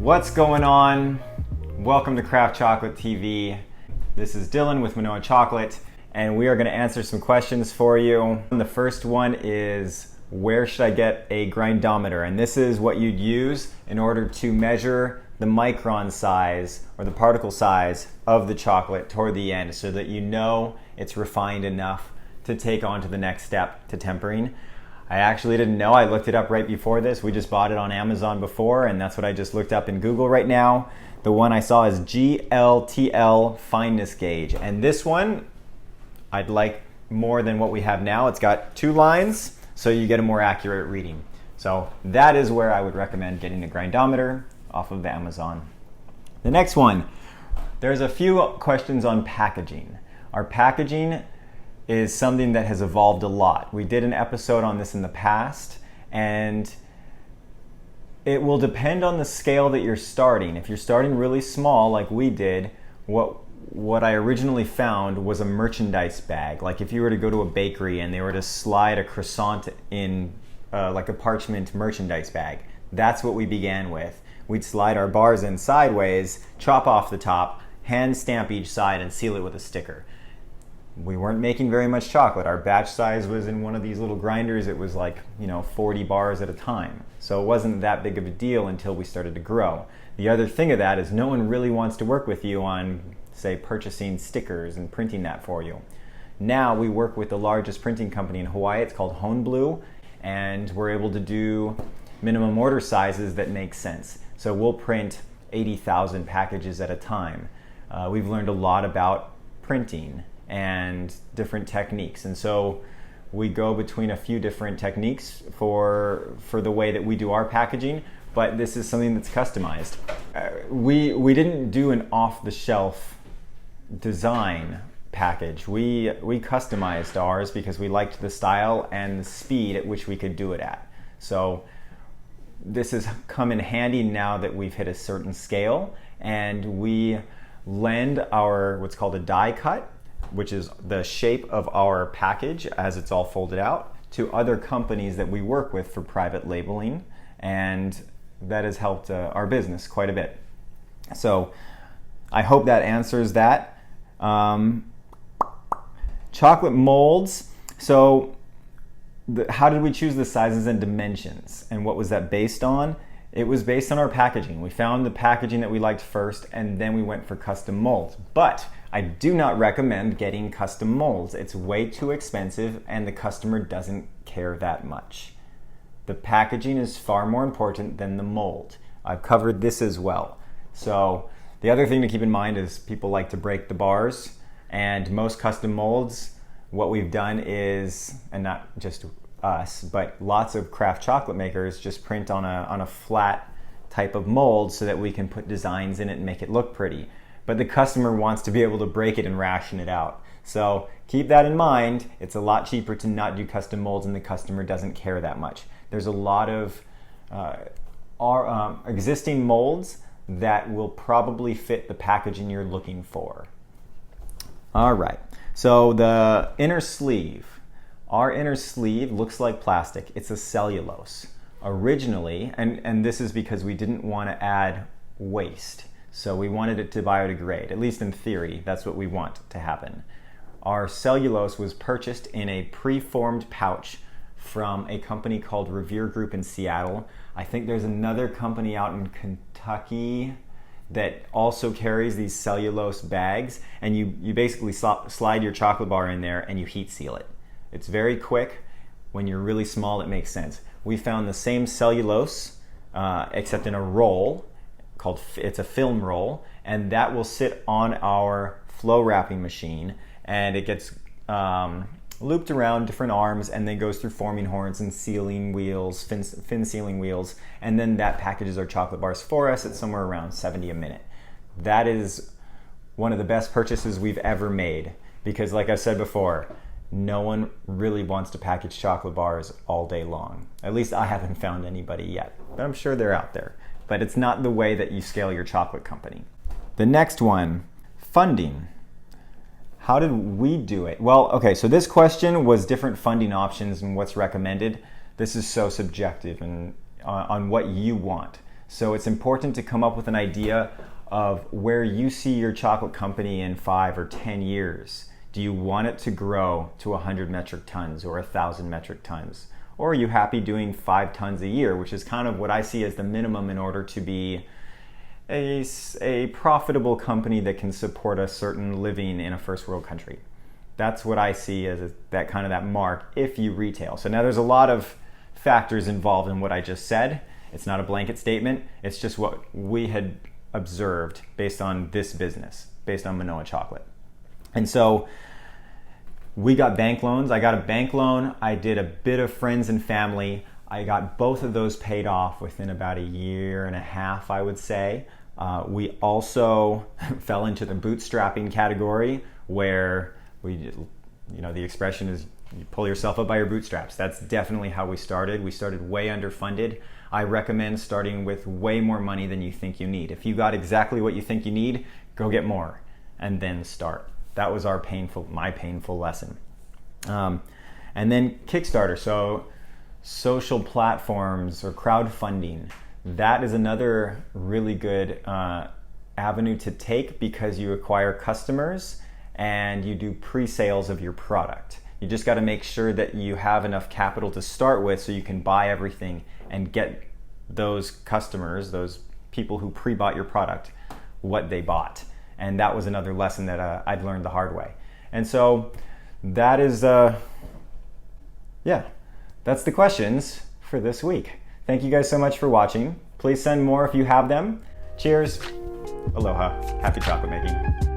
What's going on? Welcome to Craft Chocolate TV. This is Dylan with Manoa Chocolate, and we are going to answer some questions for you. The first one is, where should I get a grindometer? And this is what you'd use in order to measure the micron size or the particle size of the chocolate toward the end so that you know it's refined enough to take on to the next step to tempering. I actually didn't know. I looked it up right before this. We just bought it on Amazon before, and that's what I just looked up in Google right now. The one I saw is GLTL fineness gauge, and this one I'd like more than what we have now. It's got 2 lines, so you get a more accurate reading. So that is where I would recommend getting a grindometer off of Amazon. The next one, there's a few questions on packaging. Our packaging is something that has evolved a lot. We did an episode on this in the past, and it will depend on the scale that you're starting. If you're starting really small like we did, what I originally found was a merchandise bag. Like if you were to go to a bakery and they were to slide a croissant in like a parchment merchandise bag, that's what we began with. We'd slide our bars in sideways, chop off the top, hand stamp each side, and seal it with a sticker. We weren't making very much chocolate. Our batch size was in one of these little grinders. It was like, 40 bars at a time. So it wasn't that big of a deal until we started to grow. The other thing of that is no one really wants to work with you on, say, purchasing stickers and printing that for you. Now we work with the largest printing company in Hawaii. It's called Honblue, and we're able to do minimum order sizes that make sense. So we'll print 80,000 packages at a time. We've learned a lot about printing and different techniques, and so we go between a few different techniques for the way that we do our packaging, but this is something that's customized. We didn't do an off-the-shelf design package. We customized ours because we liked the style and the speed at which we could do it at. So this has come in handy now that we've hit a certain scale, and we lend our what's called a die cut, which is the shape of our package as it's all folded out, to other companies that we work with for private labeling, and that has helped our business quite a bit. So I hope that answers that. Chocolate molds. So how did we choose the sizes and dimensions, and what was that based on? It was based on our packaging. We found the packaging that we liked first, and then we went for custom molds. But I do not recommend getting custom molds. It's way too expensive, and the customer doesn't care that much. The packaging is far more important than the mold. I've covered this as well. So the other thing to keep in mind is people like to break the bars, and most custom molds, what we've done is, and not just us, but lots of craft chocolate makers just print on a flat type of mold so that we can put designs in it and make it look pretty. But the customer wants to be able to break it and ration it out. So keep that in mind. It's a lot cheaper to not do custom molds, and the customer doesn't care that much. There's a lot of existing molds that will probably fit the packaging you're looking for. All right, so the inner sleeve. Our inner sleeve looks like plastic. It's a cellulose. Originally, and this is because we didn't want to add waste. So we wanted it to biodegrade, at least in theory. That's what we want to happen. Our cellulose was purchased in a pre-formed pouch from a company called Revere Group in Seattle. I think there's another company out in Kentucky that also carries these cellulose bags, and you basically slide your chocolate bar in there and you heat seal it. It's very quick. When you're really small, it makes sense. We found the same cellulose, except in a roll. It's a film roll, and that will sit on our flow wrapping machine, and it gets looped around different arms and then goes through forming horns and sealing wheels, fin sealing wheels, and then that packages our chocolate bars for us at somewhere around 70 a minute. That is one of the best purchases we've ever made, because like I said before, no one really wants to package chocolate bars all day long. At least I haven't found anybody yet, but I'm sure they're out there. But it's not the way that you scale your chocolate company. The next one, funding. How did we do it? Well, okay, so this question was different funding options and what's recommended. This is so subjective and on what you want. So it's important to come up with an idea of where you see your chocolate company in 5 or 10 years. Do you want it to grow to 100 metric tons or 1,000 metric tons? Or are you happy doing 5 tons a year, which is kind of what I see as the minimum in order to be a profitable company that can support a certain living in a first world country. That's what I see as that mark if you retail. So now there's a lot of factors involved in what I just said. It's not a blanket statement. It's just what we had observed based on this business, based on Manoa Chocolate. And so we got bank loans. I got a bank loan. I did a bit of friends and family. I got both of those paid off within about 1.5 years, I would say. We also fell into the bootstrapping category where the expression is you pull yourself up by your bootstraps. That's definitely how we started. We started way underfunded. I recommend starting with way more money than you think you need. If you got exactly what you think you need, go get more and then start. That was my painful lesson. And then Kickstarter, so social platforms or crowdfunding. That is another really good avenue to take because you acquire customers and you do pre-sales of your product. You just got to make sure that you have enough capital to start with so you can buy everything and get those customers, those people who pre-bought your product, what they bought. And that was another lesson that I'd learned the hard way. And so that is, that's the questions for this week. Thank you guys so much for watching. Please send more if you have them. Cheers. Aloha. Happy chocolate making.